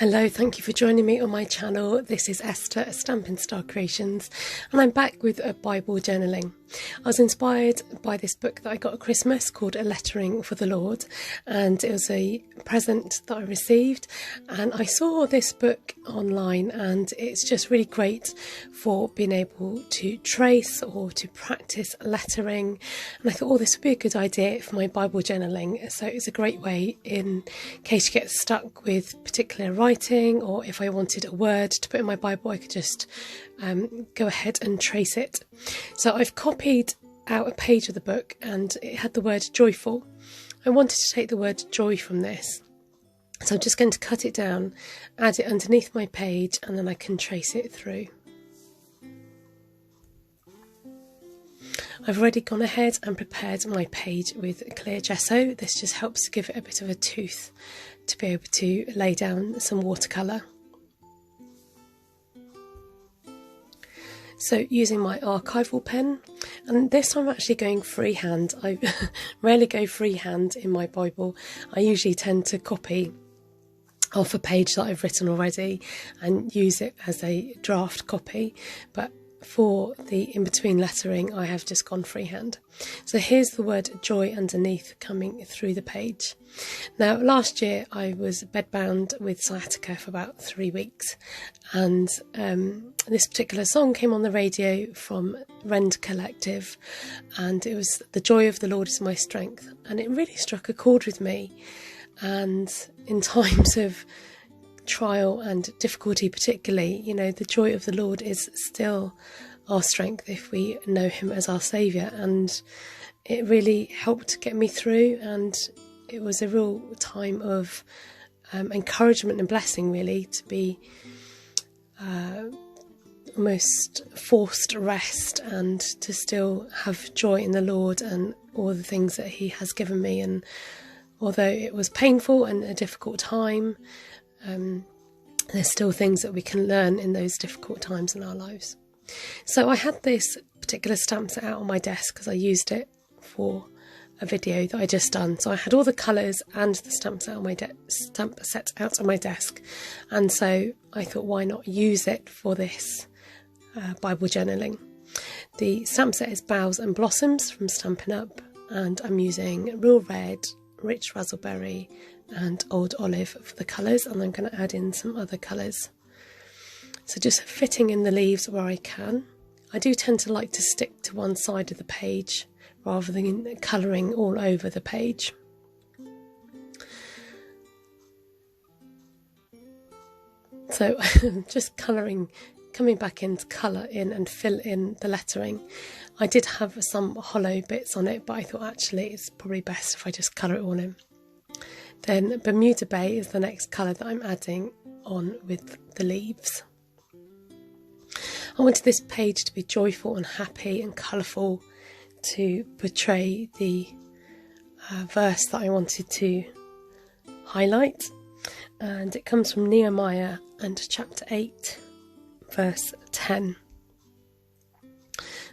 Hello, thank you for joining me on my channel. This is Esther at Stampin' Star Creations, and I'm back with a Bible journaling. I was inspired by this book that I got at Christmas called A Lettering for the Lord, and it was a present that I received, and I saw this book online, and it's just really great for being able to trace or to practice lettering, and I thought, oh, this would be a good idea for my Bible journaling. So it's a great way in case you get stuck with particular writing, or if I wanted a word to put in my Bible, I could just go ahead and trace it. So I've copied out a page of the book and it had the word joyful. I wanted to take the word joy from this, so I'm just going to cut it down, add it underneath my page, and then I can trace it through. I've already gone ahead and prepared my page with clear gesso. This just helps to give it a bit of a tooth to be able to lay down some watercolour. So using my archival pen, and this I'm actually going freehand. I rarely go freehand in my Bible. I usually tend to copy off a page that I've written already and use it as a draft copy, but for the in-between lettering I have just gone freehand. So here's the word joy underneath coming through the page. Now last year I was bedbound with sciatica for about 3 weeks, and this particular song came on the radio from Rend Collective, and it was "The Joy of the Lord is My Strength," and it really struck a chord with me. And in times of trial and difficulty particularly, you know, the joy of the Lord is still our strength if we know him as our saviour, and it really helped get me through, and it was a real time of encouragement and blessing, really, to be almost forced rest and to still have joy in the Lord and all the things that he has given me. And although it was painful and a difficult time, there's still things that we can learn in those difficult times in our lives. So I had this particular stamp set out on my desk because I used it for a video that I just done. So I had all the colours and the stamp set out on my desk, and so I thought, why not use it for this Bible journaling. The stamp set is Boughs and Blossoms from Stampin' Up, and I'm using Real Red, Rich Razzleberry and Old Olive for the colours, and I'm going to add in some other colours. So just fitting in the leaves where I can. I do tend to like to stick to one side of the page rather than colouring all over the page. So just coming back in to colour in and fill in the lettering. I did have some hollow bits on it, but I thought actually it's probably best if I just colour it all in. Then Bermuda Bay is the next colour that I'm adding on with the leaves. I wanted this page to be joyful and happy and colourful to portray the verse that I wanted to highlight, and it comes from Nehemiah and chapter 8 verse 10.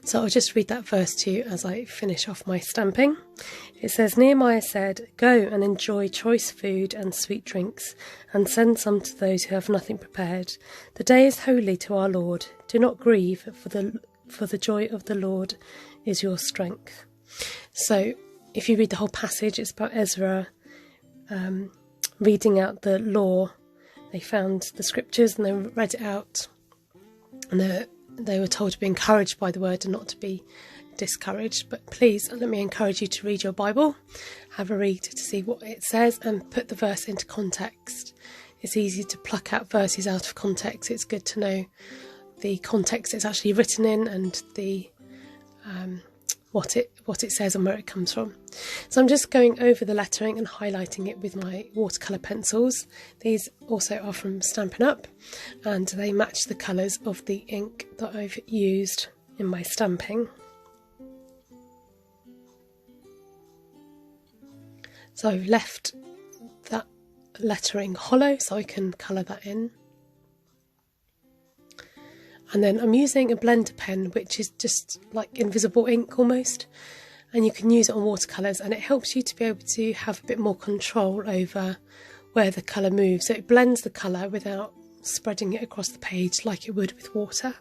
So I'll just read that verse to you as I finish off my stamping. It says, Nehemiah said, "Go and enjoy choice food and sweet drinks, and send some to those who have nothing prepared. The day is holy to our Lord. Do not grieve, for the joy of the Lord is your strength." So if you read the whole passage, it's about Ezra reading out the law. They found the scriptures and they read it out, and they were told to be encouraged by the word and not to be discouraged. But please let me encourage you to read your Bible, have a read to see what it says, and put the verse into context. It's easy to pluck out verses out of context. It's good to know the context it's actually written in, and the what it says and where it comes from. So I'm just going over the lettering and highlighting it with my watercolour pencils. These also are from Stampin' Up, and they match the colours of the ink that I've used in my stamping. So I've left that lettering hollow so I can colour that in. And then I'm using a blender pen, which is just like invisible ink almost, and you can use it on watercolours, and it helps you to be able to have a bit more control over where the colour moves, so it blends the colour without spreading it across the page like it would with water.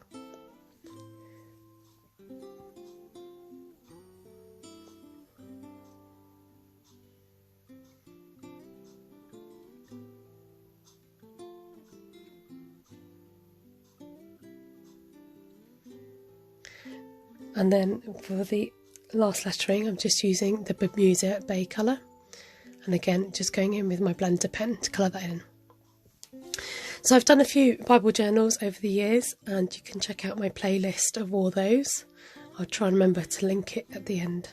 And then for the last lettering, I'm just using the Bermuda Bay colour, and again just going in with my blender pen to colour that in. So I've done a few Bible journals over the years, and you can check out my playlist of all those. I'll try and remember to link it at the end.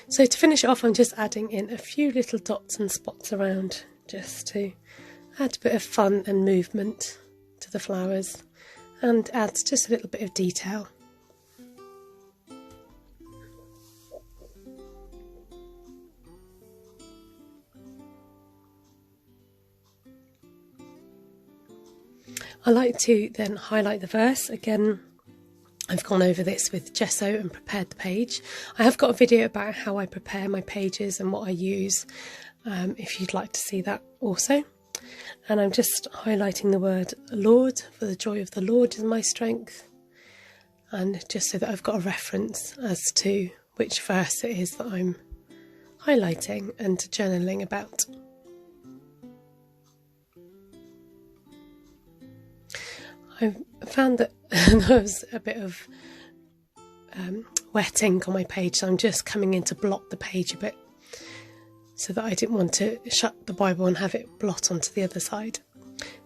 So to finish off, I'm just adding in a few little dots and spots around, just to add a bit of fun and movement to the flowers, and add just a little bit of detail. I like to then highlight the verse. Again, I've gone over this with gesso and prepared the page. I have got a video about how I prepare my pages and what I use, if you'd like to see that also. And I'm just highlighting the word Lord, for the joy of the Lord is my strength, and just so that I've got a reference as to which verse it is that I'm highlighting and journaling about. I found that there was a bit of wet ink on my page, so I'm just coming in to blot the page a bit, so that I didn't want to shut the Bible and have it blot onto the other side.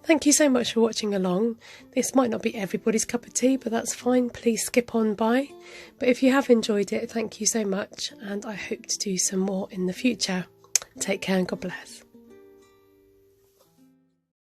Thank you so much for watching along. This might not be everybody's cup of tea, but that's fine. Please skip on by. But if you have enjoyed it, thank you so much, and I hope to do some more in the future. Take care and God bless.